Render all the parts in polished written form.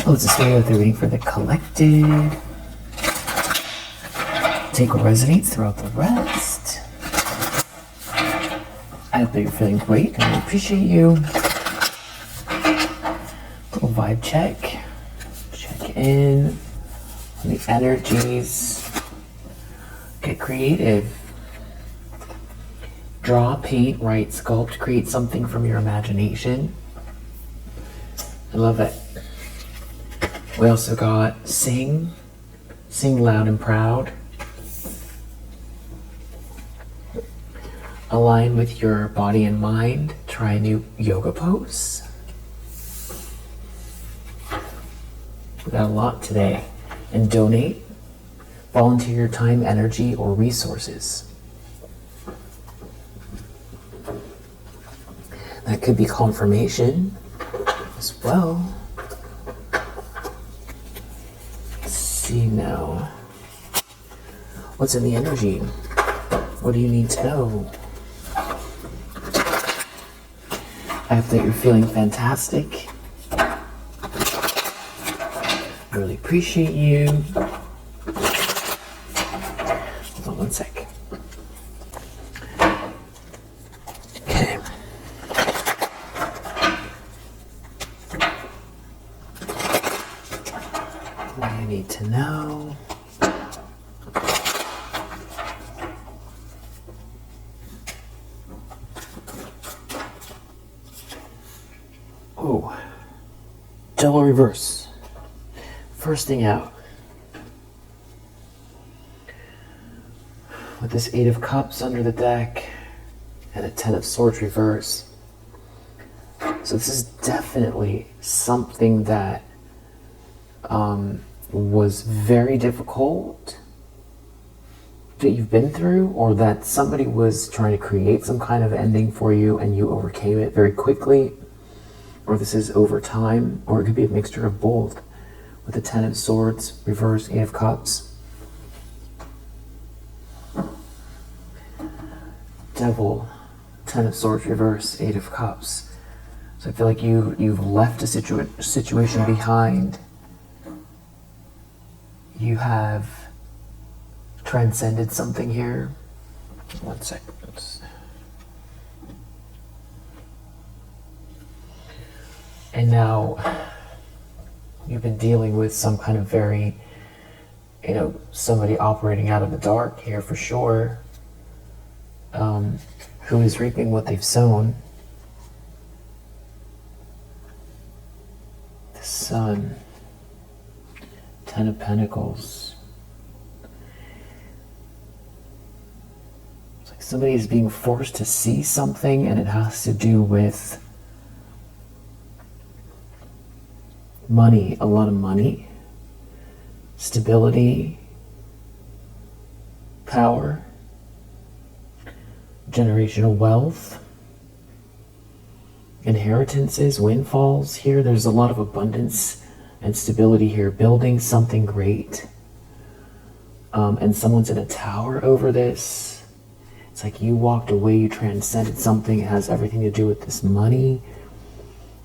Let's just start with the reading for the collective. Take what resonates throughout the rest. I hope that you're feeling great and I appreciate you. Little vibe check. Check in on the energies. Get creative. Draw, paint, write, sculpt, create something from your imagination. I love it. We also got sing loud and proud. Align with your body and mind. Try a new yoga pose. We got a lot today. And donate. Volunteer your time, energy, or resources. That could be confirmation as well. Let's see now. What's in the energy? What do you need to know? I hope that you're feeling fantastic. I really appreciate you. Hold on one sec. Okay. What do you need to know? Oh, double reverse. First thing out. With this 8 of Cups under the deck and a 10 of Swords reverse. So this is definitely something that was very difficult that you've been through, or that somebody was trying to create some kind of ending for you and you overcame it very quickly. Or this is over time, or it could be a mixture of both. With the 10 of Swords, reverse, 8 of Cups. Devil, 10 of Swords, reverse, 8 of Cups. So I feel like you've left a situation behind. You have transcended something here. One second. And now you've been dealing with some kind of very, somebody operating out of the dark here for sure, who is reaping what they've sown. The Sun, 10 of Pentacles. It's like somebody is being forced to see something, and it has to do with money, a lot of money, stability, power, generational wealth, inheritances, windfalls here. There's a lot of abundance and stability here, building something great. And someone's in a tower over this. It's like you walked away, you transcended something. It has everything to do with this money,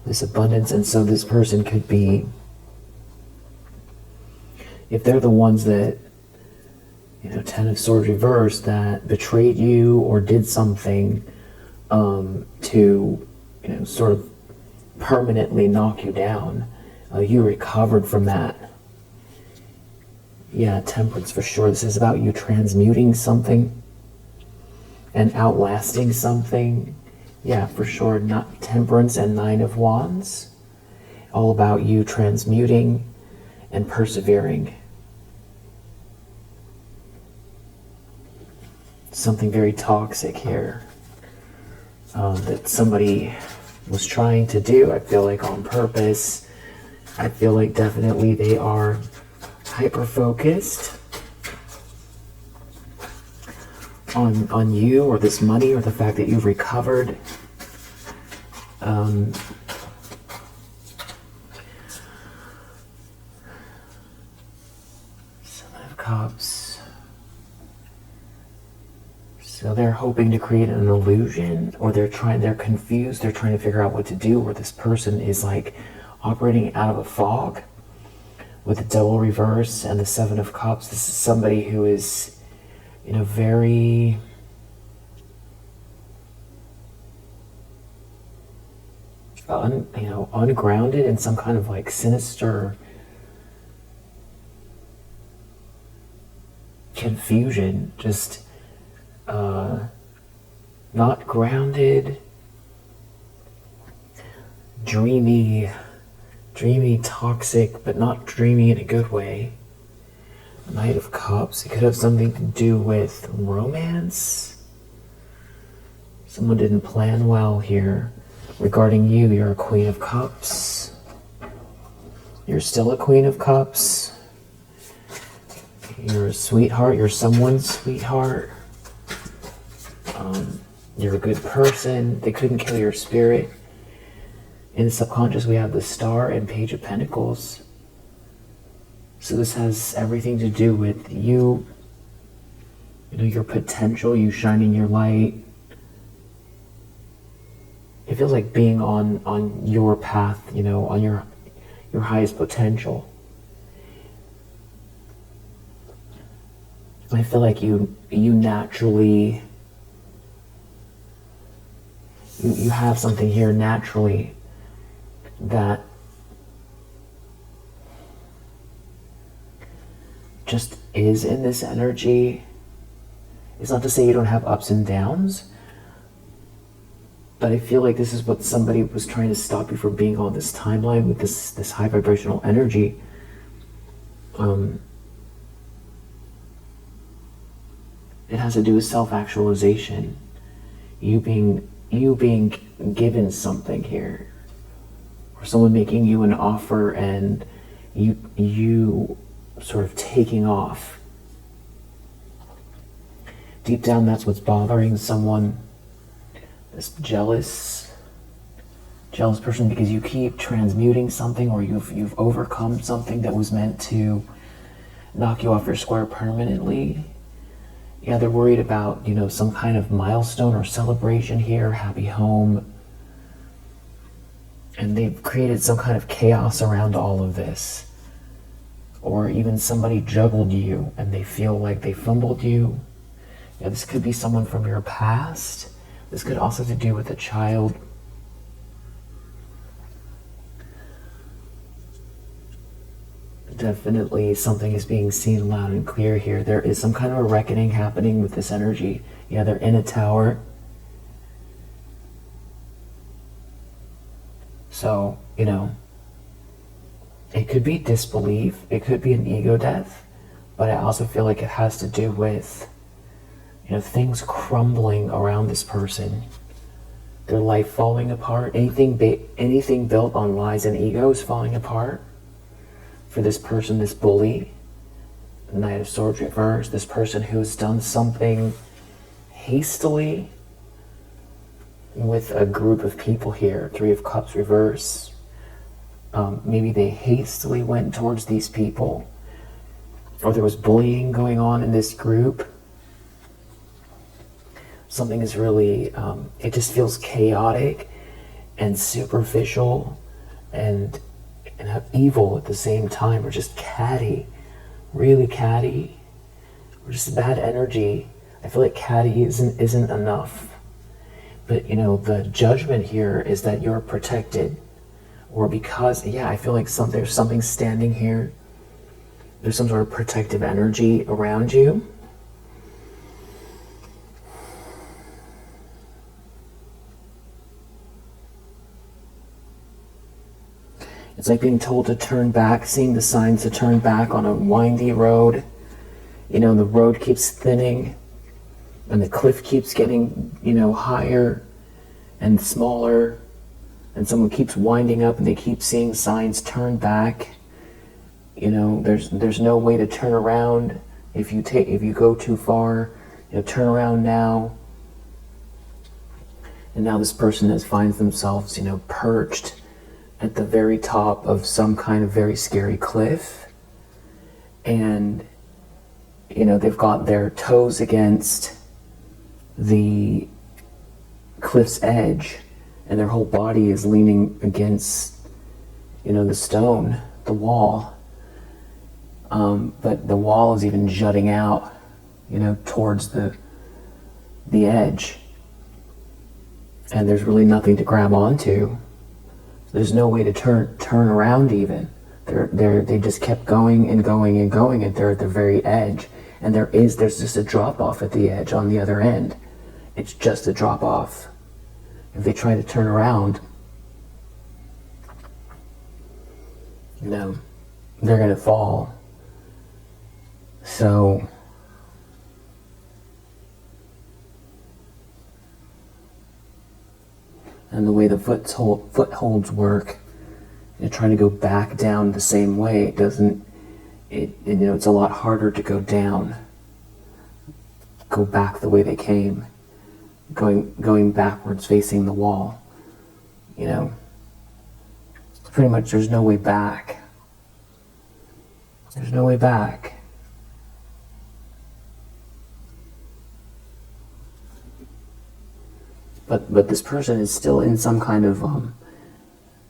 this abundance. And so this person could be, if they're the ones that, 10 of Swords reversed, that betrayed you or did something to, sort of permanently knock you down, you recovered from that. Yeah, Temperance for sure. This is about you transmuting something and outlasting something. Yeah, for sure. Not Temperance and 9 of Wands. All about you transmuting and persevering. Something very toxic here that somebody was trying to do, I feel like on purpose. I feel like definitely they are hyper-focused on you or this money or the fact that you've recovered. Seven of Cups. So they're hoping to create an illusion, or they're confused, they're trying to figure out what to do, or this person is like operating out of a fog. with the Devil reverse and the Seven of Cups. This is somebody who is, very ungrounded in some kind of like sinister confusion, just not grounded, dreamy, toxic, but not dreamy in a good way. Knight of Cups, it could have something to do with romance. Someone didn't plan well here. Regarding you, you're a Queen of Cups. You're still a Queen of Cups. You're a sweetheart, you're someone's sweetheart. You're a good person. They couldn't kill your spirit. In the subconscious, we have the Star and Page of Pentacles. So this has everything to do with you, your potential, you shining your light. It feels like being on your path, on your highest potential. I feel like you naturally, you have something here naturally that just is in this energy. It's not to say you don't have ups and downs, but I feel like this is what somebody was trying to stop you from being on this timeline with this high vibrational energy. It has to do with self-actualization. You being given something here, or someone making you an offer and you sort of taking off. Deep down, that's what's bothering someone. This jealous person, because you keep transmuting something, or you've overcome something that was meant to knock you off your square permanently. Yeah, they're worried about, some kind of milestone or celebration here, happy home. And they've created some kind of chaos around all of this. Or even somebody juggled you and they feel like they fumbled you. Yeah, this could be someone from your past. This could also have to do with a child. Definitely something is being seen loud and clear here. There is some kind of a reckoning happening with this energy. Yeah, they're in a tower. So, it could be disbelief. It could be an ego death. But I also feel like it has to do with, things crumbling around this person. Their life falling apart. Anything built on lies and ego is falling apart. For this person, this bully, Knight of Swords reversed, this person who's done something hastily with a group of people here, Three of Cups reverse. Maybe they hastily went towards these people, or there was bullying going on in this group. Something is really, it just feels chaotic and superficial and evil at the same time, or just catty, really catty, or just bad energy. I feel like catty isn't enough. But the judgment here is that you're protected, or because, I feel like there's something standing here. There's some sort of protective energy around you. It's like being told to turn back, seeing the signs to turn back on a windy road. The road keeps thinning and the cliff keeps getting, higher and smaller, and someone keeps winding up and they keep seeing signs, turn back. There's no way to turn around if you go too far. Turn around now. And now this person finds themselves, perched at the very top of some kind of very scary cliff, and they've got their toes against the cliff's edge, and their whole body is leaning against the stone, the wall, but the wall is even jutting out, towards the edge, and there's really nothing to grab onto. There's no way to turn around even. They just kept going and going and going, and they're at the very edge, and there's just a drop off at the edge on the other end. It's just a drop off. If they try to turn around, they're gonna fall. So and the way the footholds work, trying to go back down the same way, it's a lot harder to go down, go back the way they came, going backwards facing the wall. Pretty much there's no way back. There's no way back. But this person is still in some kind of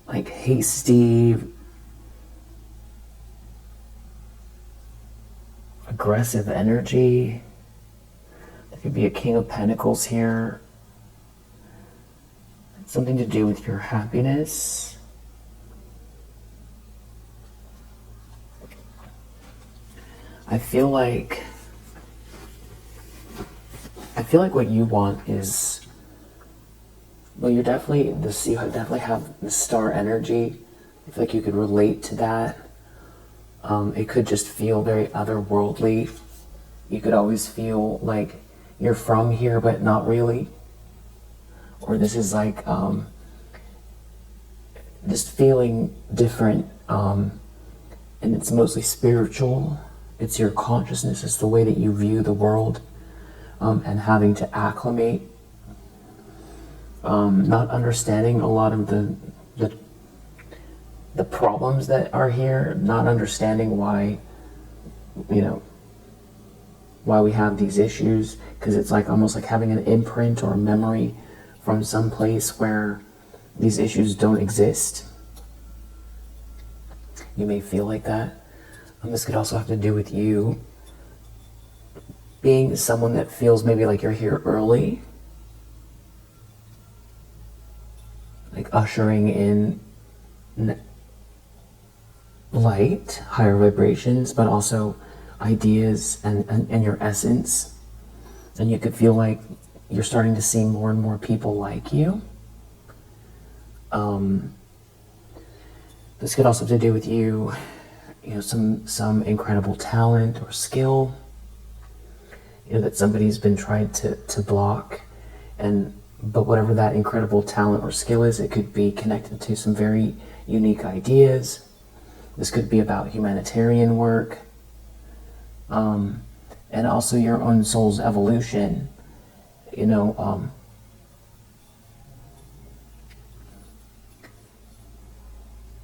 hasty, aggressive energy. There could be a King of Pentacles here. Something to do with your happiness. I feel like what you want is, well, you definitely have the star energy. I feel like you could relate to that. It could just feel very otherworldly. You could always feel like you're from here, but not really. Or this is like just feeling different, and it's mostly spiritual. It's your consciousness. It's the way that you view the world, and having to acclimate. Not understanding a lot of the problems that are here, not understanding why we have these issues, because it's like almost like having an imprint or a memory from some place where these issues don't exist. You may feel like that. This could also have to do with you being someone that feels maybe like you're here early, like ushering in light, higher vibrations, but also ideas and your essence. And you could feel like you're starting to see more and more people like you. This could also have to do with you, some incredible talent or skill, that somebody's been trying to block. But whatever that incredible talent or skill is, it could be connected to some very unique ideas. This could be about humanitarian work, and also your own soul's evolution.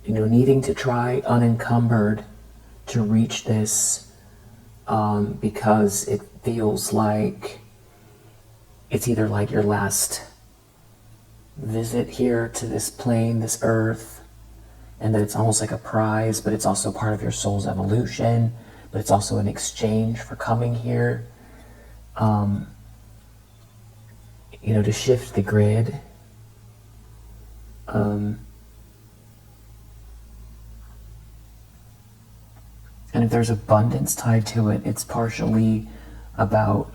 Needing to try unencumbered to reach this, because it feels like it's either like your last visit here to this plane, this earth, and that it's almost like a prize, but it's also part of your soul's evolution, but it's also an exchange for coming here, to shift the grid. And if there's abundance tied to it, it's partially about,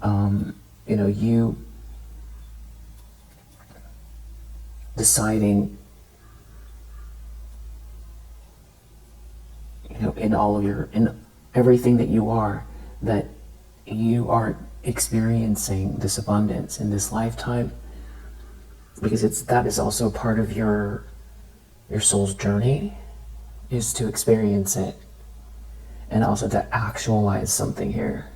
you deciding, in everything that you are, that you are experiencing this abundance in this lifetime, because that is also part of your soul's journey, is to experience it. And also to actualize something here.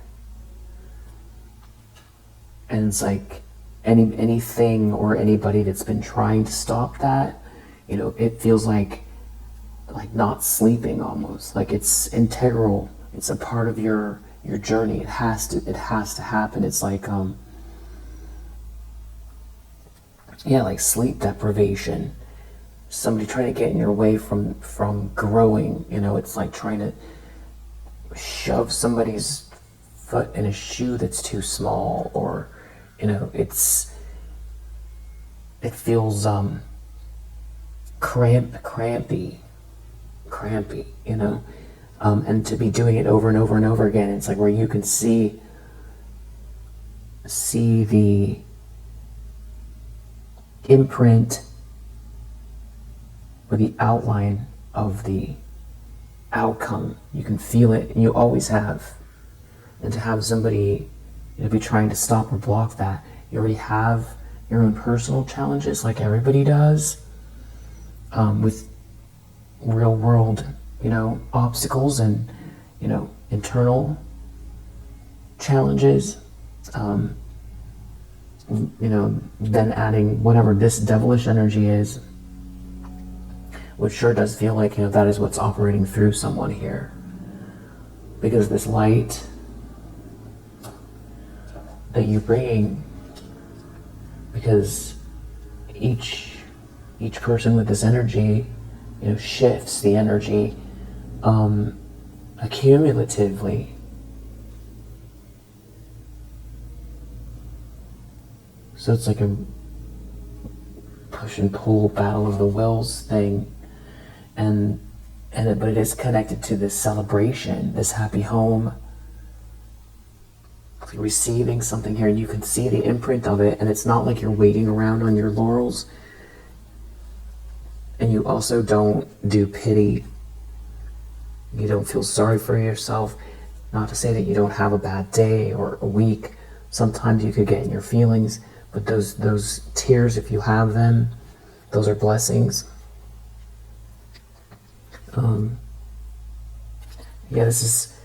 And it's like anything or anybody that's been trying to stop that, it feels like not sleeping almost. Like it's integral. It's a part of your journey. It has to happen. It's like like sleep deprivation. Somebody trying to get in your way from growing. It's like trying to shove somebody's foot in a shoe that's too small, or it feels crampy, and to be doing it over and over and over again, it's like where you can see the imprint or the outline of the outcome. You can feel it, and you always have. And to have somebody be trying to stop or block that, you already have your own personal challenges, like everybody does, with real world obstacles and internal challenges, then adding whatever this devilish energy is, which sure does feel like that is what's operating through someone here, because this light that you're bringing, because each person with this energy shifts the energy accumulatively. So it's like a push and pull battle of the wills thing, but it is connected to this celebration, this happy home, like receiving something here, and you can see the imprint of it, and it's not like you're waiting around on your laurels, and you also don't do pity. You don't feel sorry for yourself. Not to say that you don't have a bad day or a week. Sometimes you could get in your feelings, but those tears, if you have them, those are blessings. This is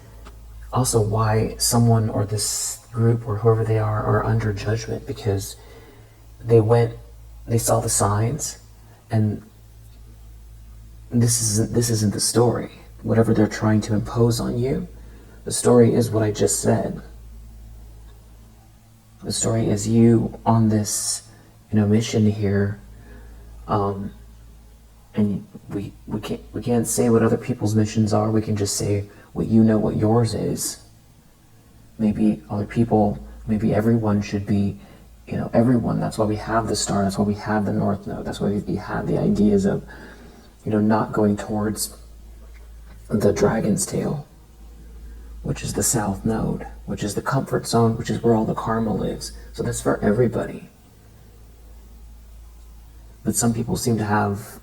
also why someone or this group or whoever they are under judgment, because they saw the signs, and this isn't the story. Whatever they're trying to impose on you, the story is what I just said. The story is you on this mission here, and we can't say what other people's missions are. We can just say what what yours is. Maybe other people, maybe everyone should be, everyone. That's why we have the star. That's why we have the North Node. That's why we have the ideas of, not going towards the dragon's tail, which is the South Node, which is the comfort zone, which is where all the karma lives. So that's for everybody. But some people seem to have,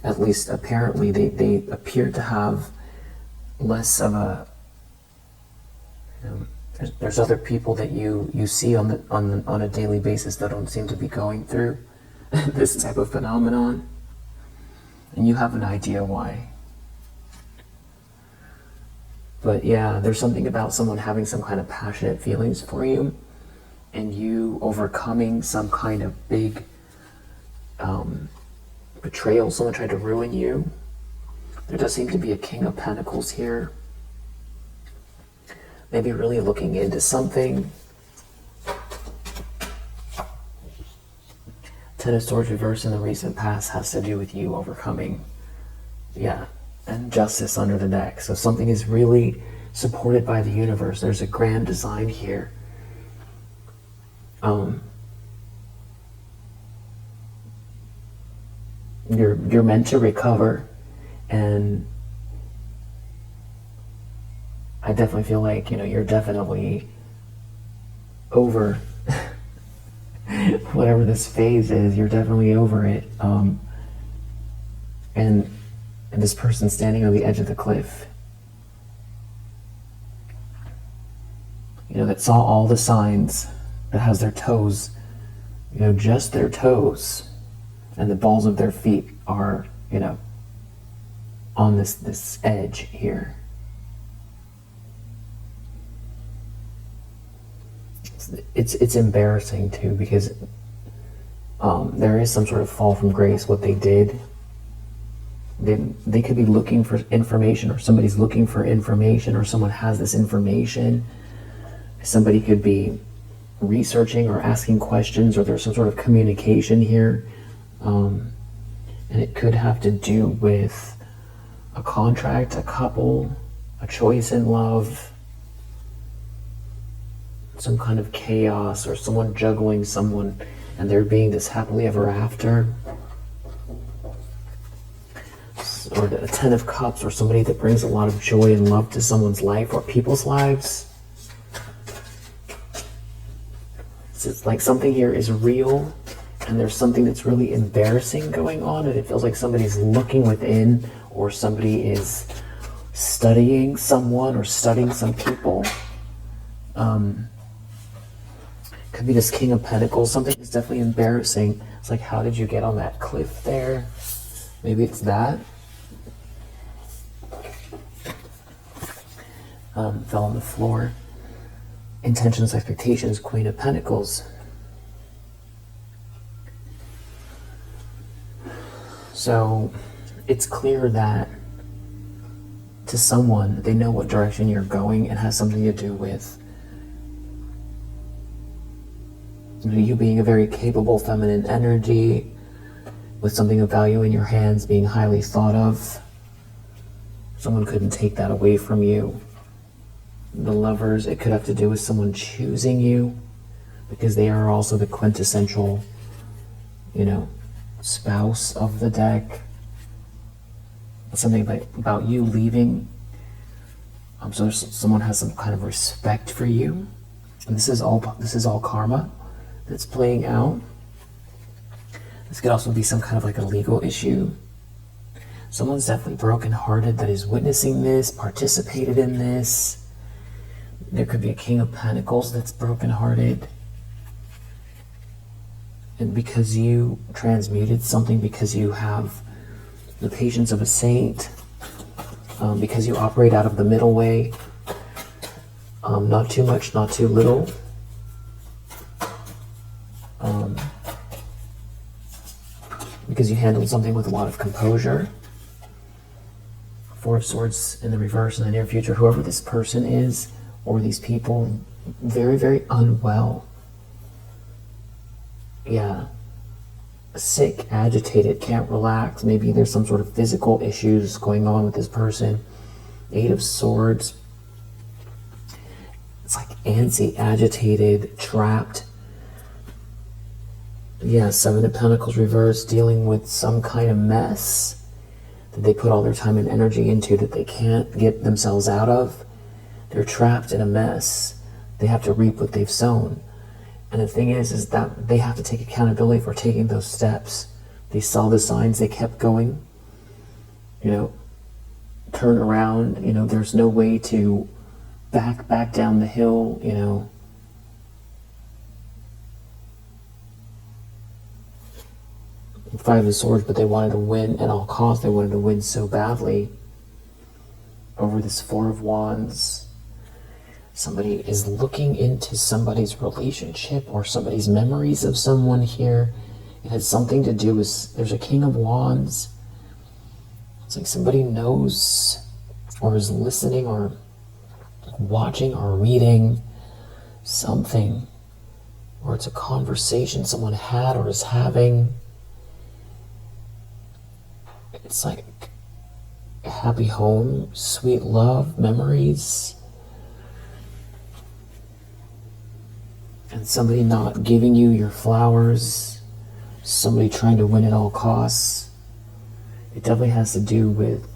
at least apparently, they appear to have less of a, there's other people that you see on a daily basis that don't seem to be going through this type of phenomenon, and you have an idea why. But yeah, there's something about someone having some kind of passionate feelings for you, and you overcoming some kind of big betrayal. Someone tried to ruin you. There does seem to be a King of Pentacles here. Maybe really looking into something. Ten of Swords reversed in the recent past has to do with you overcoming, and justice under the deck. So something is really supported by the universe. There's a grand design here. You're meant to recover, and I definitely feel like you're definitely over whatever this phase is. You're definitely over it, and this person standing on the edge of the cliff, that saw all the signs, that has their toes, just their toes, and the balls of their feet are, on this edge here. It's embarrassing too, because there is some sort of fall from grace. What they did, they could be looking for information, or somebody's looking for information, or someone has this information. Somebody could be researching or asking questions, or there's some sort of communication here, and it could have to do with a contract, a couple, a choice in love, some kind of chaos, or someone juggling someone and there being this happily ever after. Or a 10 of Cups, or somebody that brings a lot of joy and love to someone's life or people's lives. So it's like something here is real, and there's something that's really embarrassing going on, and it feels like somebody's looking within, or somebody is studying someone or studying some people. Could be this King of Pentacles. Something is definitely embarrassing. It's like, how did you get on that cliff there? Maybe it's that. Fell on the floor. Intentions, expectations, Queen of Pentacles. So it's clear that to someone, they know what direction you're going. It has something to do with you being a very capable feminine energy, with something of value in your hands, being highly thought of. Someone couldn't take that away from you. The Lovers, it could have to do with someone choosing you, because they are also the quintessential, spouse of the deck. Something about you leaving. So someone has some kind of respect for you. And this is all karma that's playing out. This could also be some kind of like a legal issue. Someone's definitely brokenhearted that is witnessing this, participated in this. There could be a King of Pentacles that's brokenhearted. And because you transmuted something, because you have the patience of a saint, because you operate out of the middle way, not too much, not too little. Because you handled something with a lot of composure. Four of Swords in the reverse in the near future. Whoever this person is, or these people, very, very unwell. Yeah. Sick, agitated, can't relax. Maybe there's some sort of physical issues going on with this person. Eight of Swords. It's like antsy, agitated, trapped. Yeah, Seven of Pentacles reverse, dealing with some kind of mess that they put all their time and energy into that they can't get themselves out of. They're trapped in a mess. They have to reap what they've sown. And the thing is that they have to take accountability for taking those steps. They saw the signs, they kept going. Turn around, there's no way to back down the hill, Five of Swords, but they wanted to win at all costs. They wanted to win so badly over this Four of Wands. Somebody is looking into somebody's relationship or somebody's memories of someone here. It has something to do with, there's a King of Wands. It's like somebody knows or is listening or watching or reading something, or it's a conversation someone had or is having. It's like a happy home, sweet love, memories. And somebody not giving you your flowers, somebody trying to win at all costs. It definitely has to do with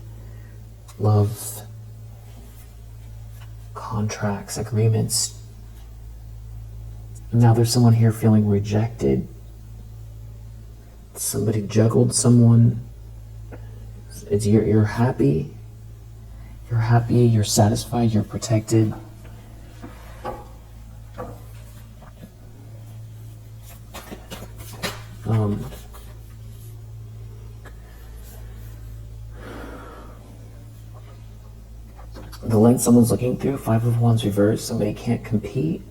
love, contracts, agreements. Now there's someone here feeling rejected. Somebody juggled someone. It's you're happy. You're happy, you're satisfied, you're protected. The lens someone's looking through, Five of Wands reverse, somebody can't compete.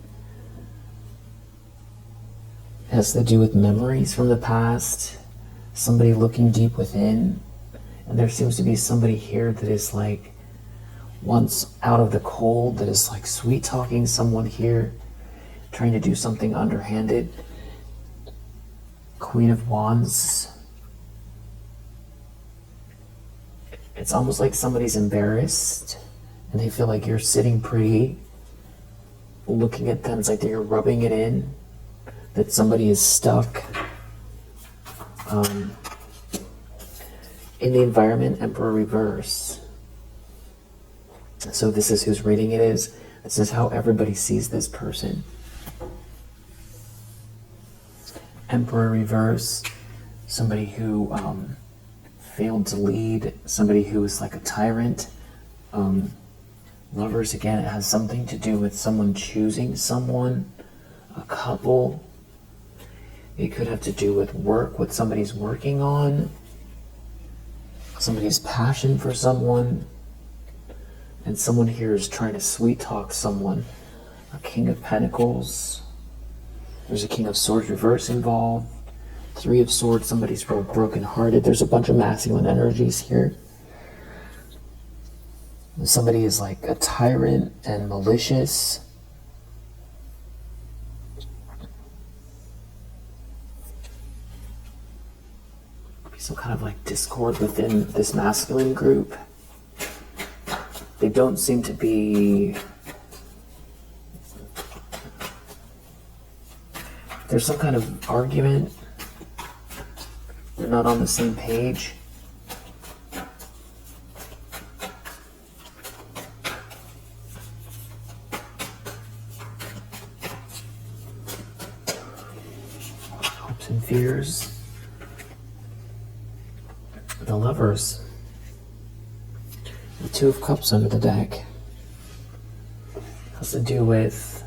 It has to do with memories from the past, somebody looking deep within. And there seems to be somebody here that is like once out of the cold, that is like sweet talking someone here, trying to do something underhanded. Queen of Wands. It's almost like somebody's embarrassed and they feel like you're sitting pretty, looking at them. It's like you're rubbing it in, that somebody is stuck. In the environment, Emperor reverse. So this is whose reading it is. This is how everybody sees this person. Emperor reverse, somebody who failed to lead, somebody who is like a tyrant. Lovers, again, it has something to do with someone choosing someone, a couple. It could have to do with work, what somebody's working on, somebody's passion for someone, and someone here is trying to sweet talk someone. A King of Pentacles. There's a King of Swords reverse involved. Three of Swords, somebody's real broken-hearted. There's a bunch of masculine energies here. Somebody is like a tyrant and malicious. Some kind of like discord within this masculine group. They don't seem to be... There's some kind of argument. They're not on the same page. Hopes and fears. The Lovers. The Two of Cups under the deck. Has to do with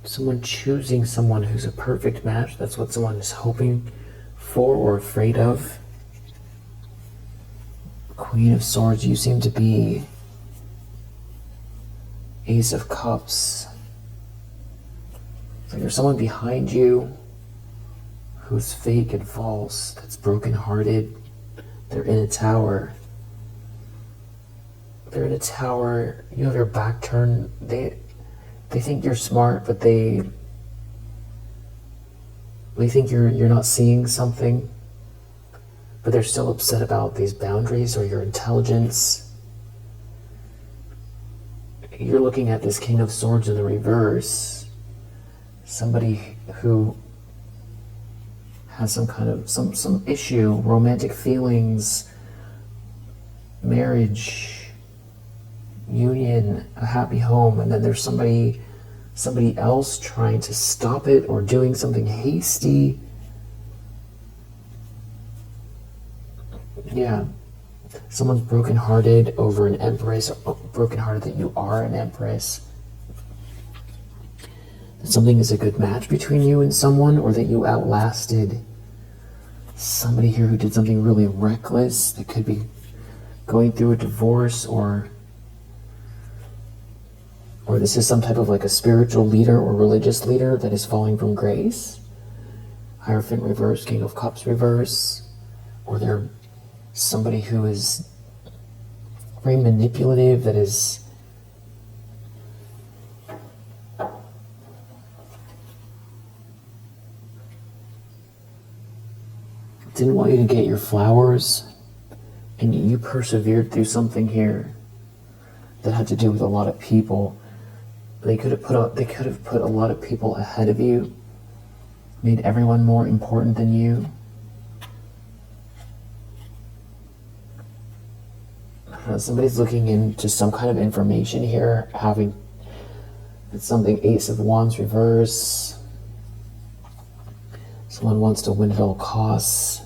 someone choosing someone who's a perfect match. That's what someone is hoping for or afraid of. Queen of Swords, you seem to be Ace of Cups. It's like there's someone behind you who's fake and false, that's broken-hearted. They're in a tower. They're in a tower. You have your back turned. They think you're smart, but they think you're not seeing something. But they're still upset about these boundaries or your intelligence. You're looking at this King of Swords in the reverse. Somebody who has some kind of some issue, romantic feelings, marriage, union, a happy home, and then there's somebody else trying to stop it or doing something hasty. Yeah, someone's brokenhearted over an empress, or brokenhearted that you are an empress. That something is a good match between you and someone, or that you outlasted somebody here who did something really reckless. That could be going through a divorce, or this is some type of like a spiritual leader or religious leader that is falling from grace. Hierophant reverse, King of Cups reverse, or they're somebody who is very manipulative, that is didn't want you to get your flowers, and you persevered through something here that had to do with a lot of people. They could have put a lot of people ahead of you, made everyone more important than you. Somebody's looking into some kind of information here, having something. Ace of Wands reverse. Someone wants to win at all costs.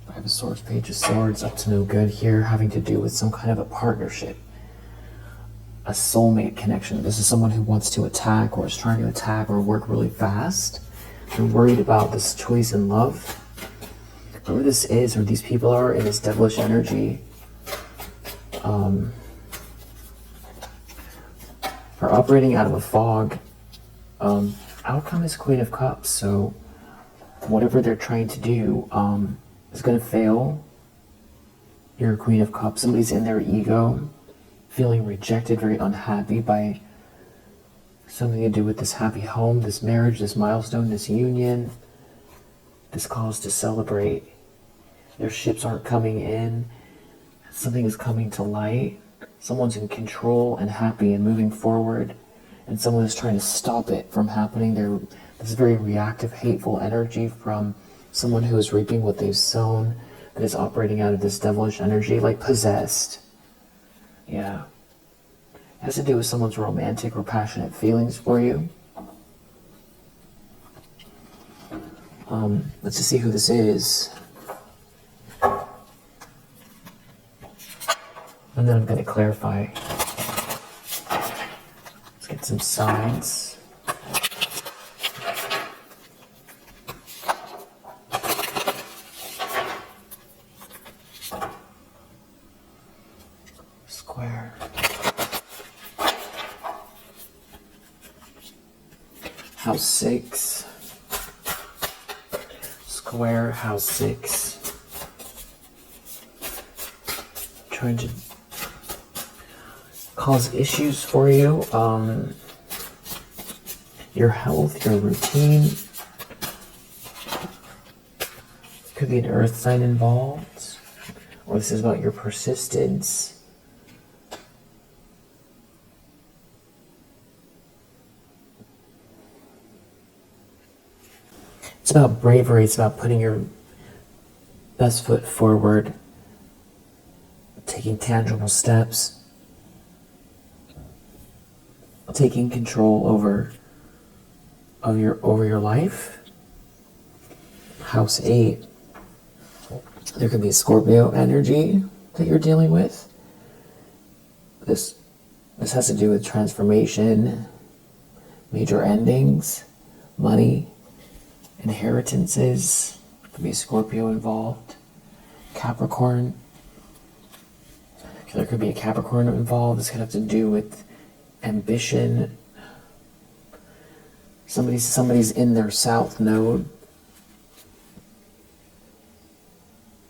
Five of Swords, Page of Swords, up to no good here, having to do with some kind of a partnership, a soulmate connection. This is someone who wants to attack, or is trying to attack, or work really fast. They're worried about this choice in love. Whoever this is, or these people are in this devilish energy, are operating out of a fog. Outcome is Queen of Cups, so whatever they're trying to do is going to fail. You're a Queen of Cups. Somebody's in their ego, feeling rejected, very unhappy by something to do with this happy home, this marriage, this milestone, this union, this cause to celebrate. Their ships aren't coming in. Something is coming to light. Someone's in control and happy and moving forward, and someone is trying to stop it from happening. This very reactive, hateful energy from someone who is reaping what they've sown, that is operating out of this devilish energy, like possessed. Yeah. It has to do with someone's romantic or passionate feelings for you. Let's just see who this is. And then I'm going to clarify. Let's get some signs. Square. House 6. Square, house 6. Trying to cause issues for you. Your health, your routine. Could be an earth sign involved. Or this is about your persistence. It's about bravery. It's about putting your best foot forward, taking tangible steps, taking control over your life. House 8. There could be a Scorpio energy that you're dealing with. This has to do with transformation, major endings, money, inheritances. Could be a Scorpio involved. Capricorn. There could be a Capricorn involved. This could have to do with ambition. Somebody's in their south node.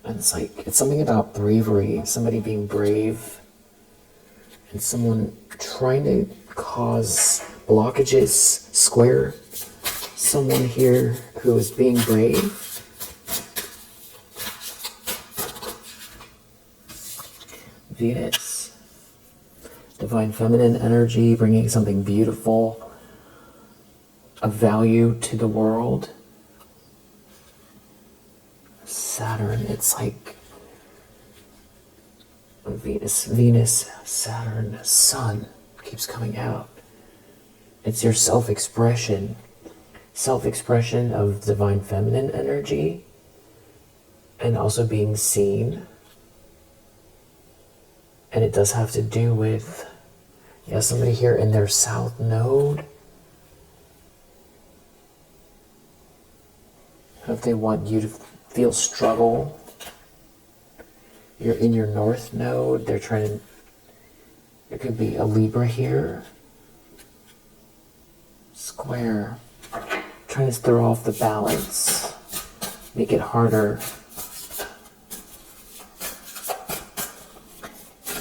And it's something about bravery, somebody being brave, and someone trying to cause blockages. Square. Someone here who is being brave. Venus. Divine feminine energy, bringing something beautiful, of value to the world. Saturn, it's like Venus, Saturn, Sun keeps coming out. It's your self-expression of divine feminine energy, and also being seen. And it does have to do with, somebody here in their south node. If they want you to feel struggle, you're in your north node. There could be a Libra here. Square. Trying to throw off the balance. Make it harder.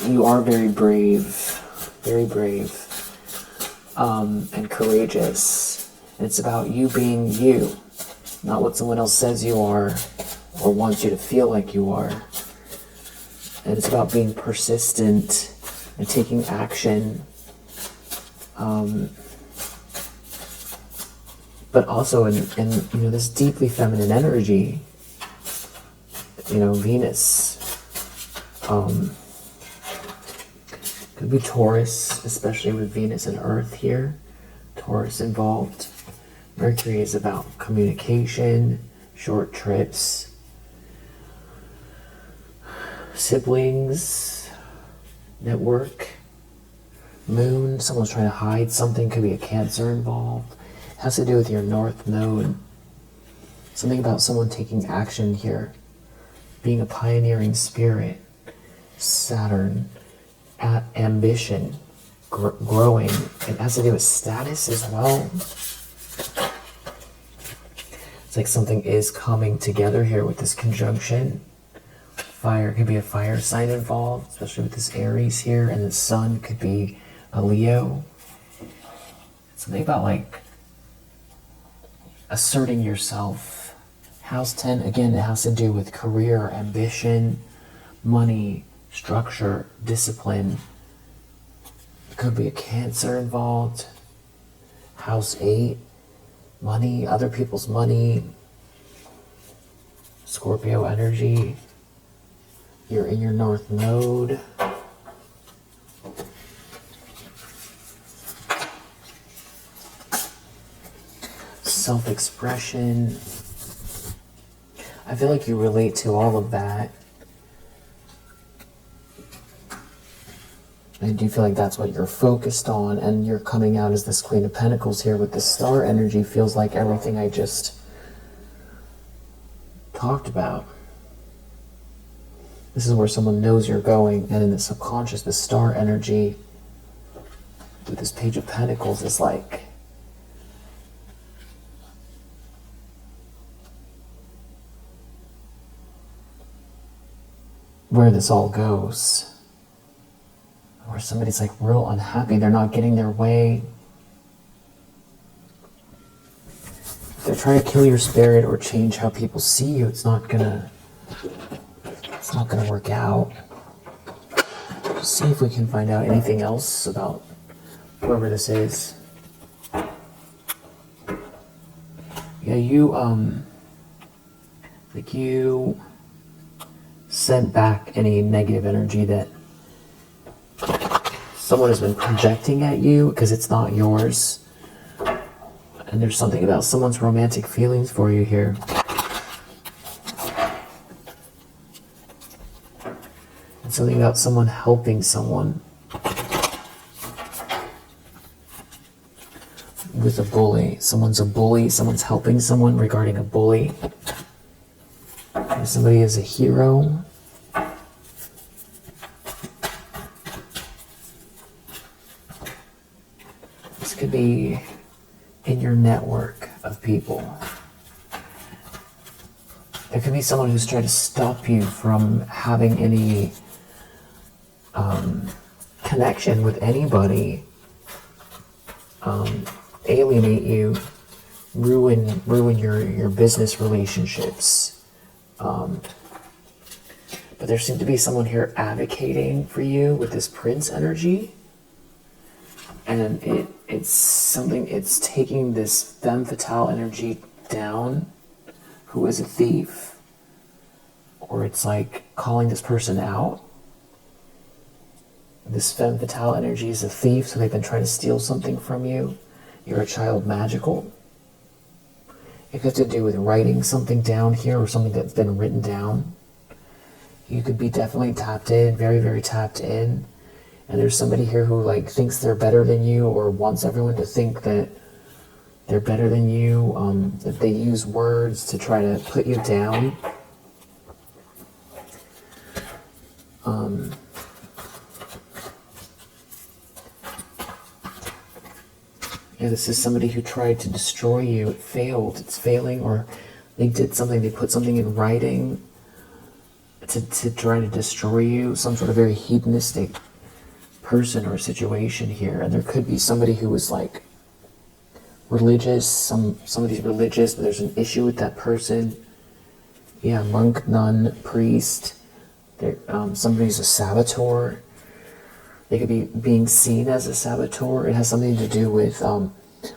You are very brave, and courageous. And it's about you being you, not what someone else says you are or wants you to feel like you are. And it's about being persistent and taking action. But also in this deeply feminine energy, Venus, could be Taurus, especially with Venus and Earth here. Taurus involved. Mercury is about communication, short trips, siblings, network. Moon, someone's trying to hide something, could be a Cancer involved. It has to do with your north node. Something about someone taking action here, being a pioneering spirit. Saturn, ambition, growing. It has to do with status as well. It's like something is coming together here with this conjunction. Fire, could be a fire sign involved, especially with this Aries here, and the sun could be a Leo. Something about asserting yourself. House 10, again, it has to do with career, ambition, money, structure, discipline, could be a Cancer involved. House 8, money, other people's money. Scorpio energy. You're in your North Node. Self-expression. I feel like you relate to all of that. I do feel like that's what you're focused on, and you're coming out as this Queen of Pentacles here with the star energy. Feels like everything I just talked about. This is where someone knows you're going, and in the subconscious, the star energy with this Page of Pentacles is like where this all goes. Or somebody's like real unhappy, they're not getting their way. They're trying to kill your spirit or change how people see you. It's not gonna work out. Just see if we can find out anything else about whoever this is. Yeah, you sent back any negative energy that someone has been projecting at you because it's not yours. And there's something about someone's romantic feelings for you here. And something about someone helping someone with a bully. Someone's a bully, someone's helping someone regarding a bully. And somebody is a hero. This could be in your network of people. There could be someone who's trying to stop you from having any connection with anybody, alienate you, ruin your business relationships. But there seems to be someone here advocating for you with this Prince energy. And it's taking this femme fatale energy down, who is a thief. Or it's like calling this person out. This femme fatale energy is a thief, so they've been trying to steal something from you. You're a child magical. It could have to do with writing something down here or something that's been written down. You could be definitely tapped in, very, very tapped in. And there's somebody here who like thinks they're better than you or wants everyone to think that they're better than you, that they use words to try to put you down. Yeah, this is somebody who tried to destroy you. It failed. It's failing, or they did something. They put something in writing to try to destroy you. Some sort of very hedonistic person or situation here. And there could be somebody who was like religious. Somebody's religious, but there's an issue with that person. Yeah, monk, nun, priest. Somebody's a saboteur. They could be being seen as a saboteur. It has something to do with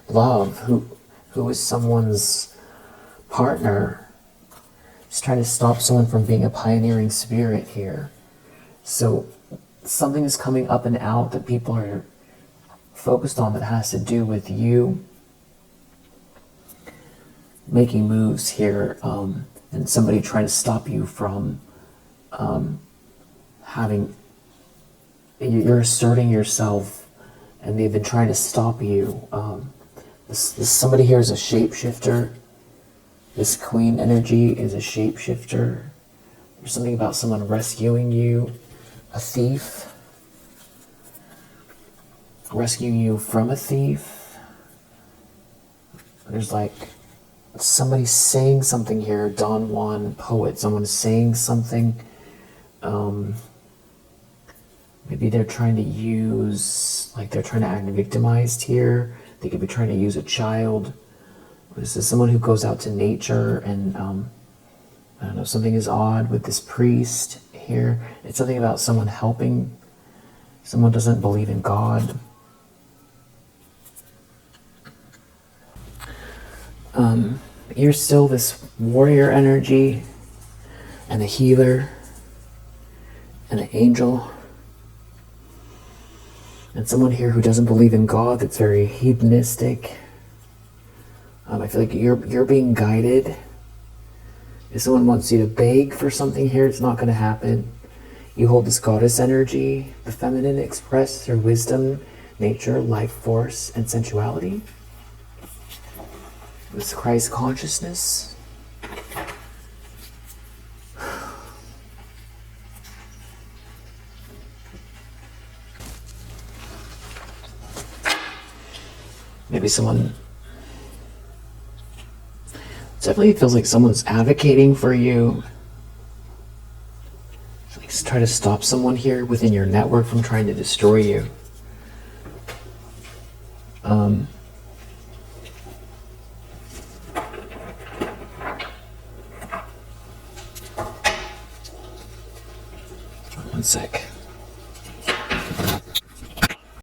love. Who is someone's partner? Just trying to stop someone from being a pioneering spirit here. So something is coming up and out that people are focused on that has to do with you making moves here, and somebody trying to stop you from you're asserting yourself, and they've been trying to stop you. Somebody here is a shapeshifter. This queen energy is a shapeshifter. There's something about someone rescuing you, a thief, rescuing you from a thief. There's like somebody saying something here, Don Juan, poet, someone is saying something. Maybe they're trying to use, like they're trying to act victimized here. They could be trying to use a child. This is someone who goes out to nature, and I don't know, something is odd with this priest here. It's something about someone helping. Someone doesn't believe in God. You're still this warrior energy and a healer and an angel and someone here who doesn't believe in God, that's very hedonistic. I feel like you're being guided. If someone wants you to beg for something here, it's not going to happen. You hold this goddess energy, the feminine expressed through wisdom, nature, life force, and sensuality. This Christ consciousness. Maybe someone, definitely feels like someone's advocating for you. Like try to stop someone here within your network from trying to destroy you. One sec.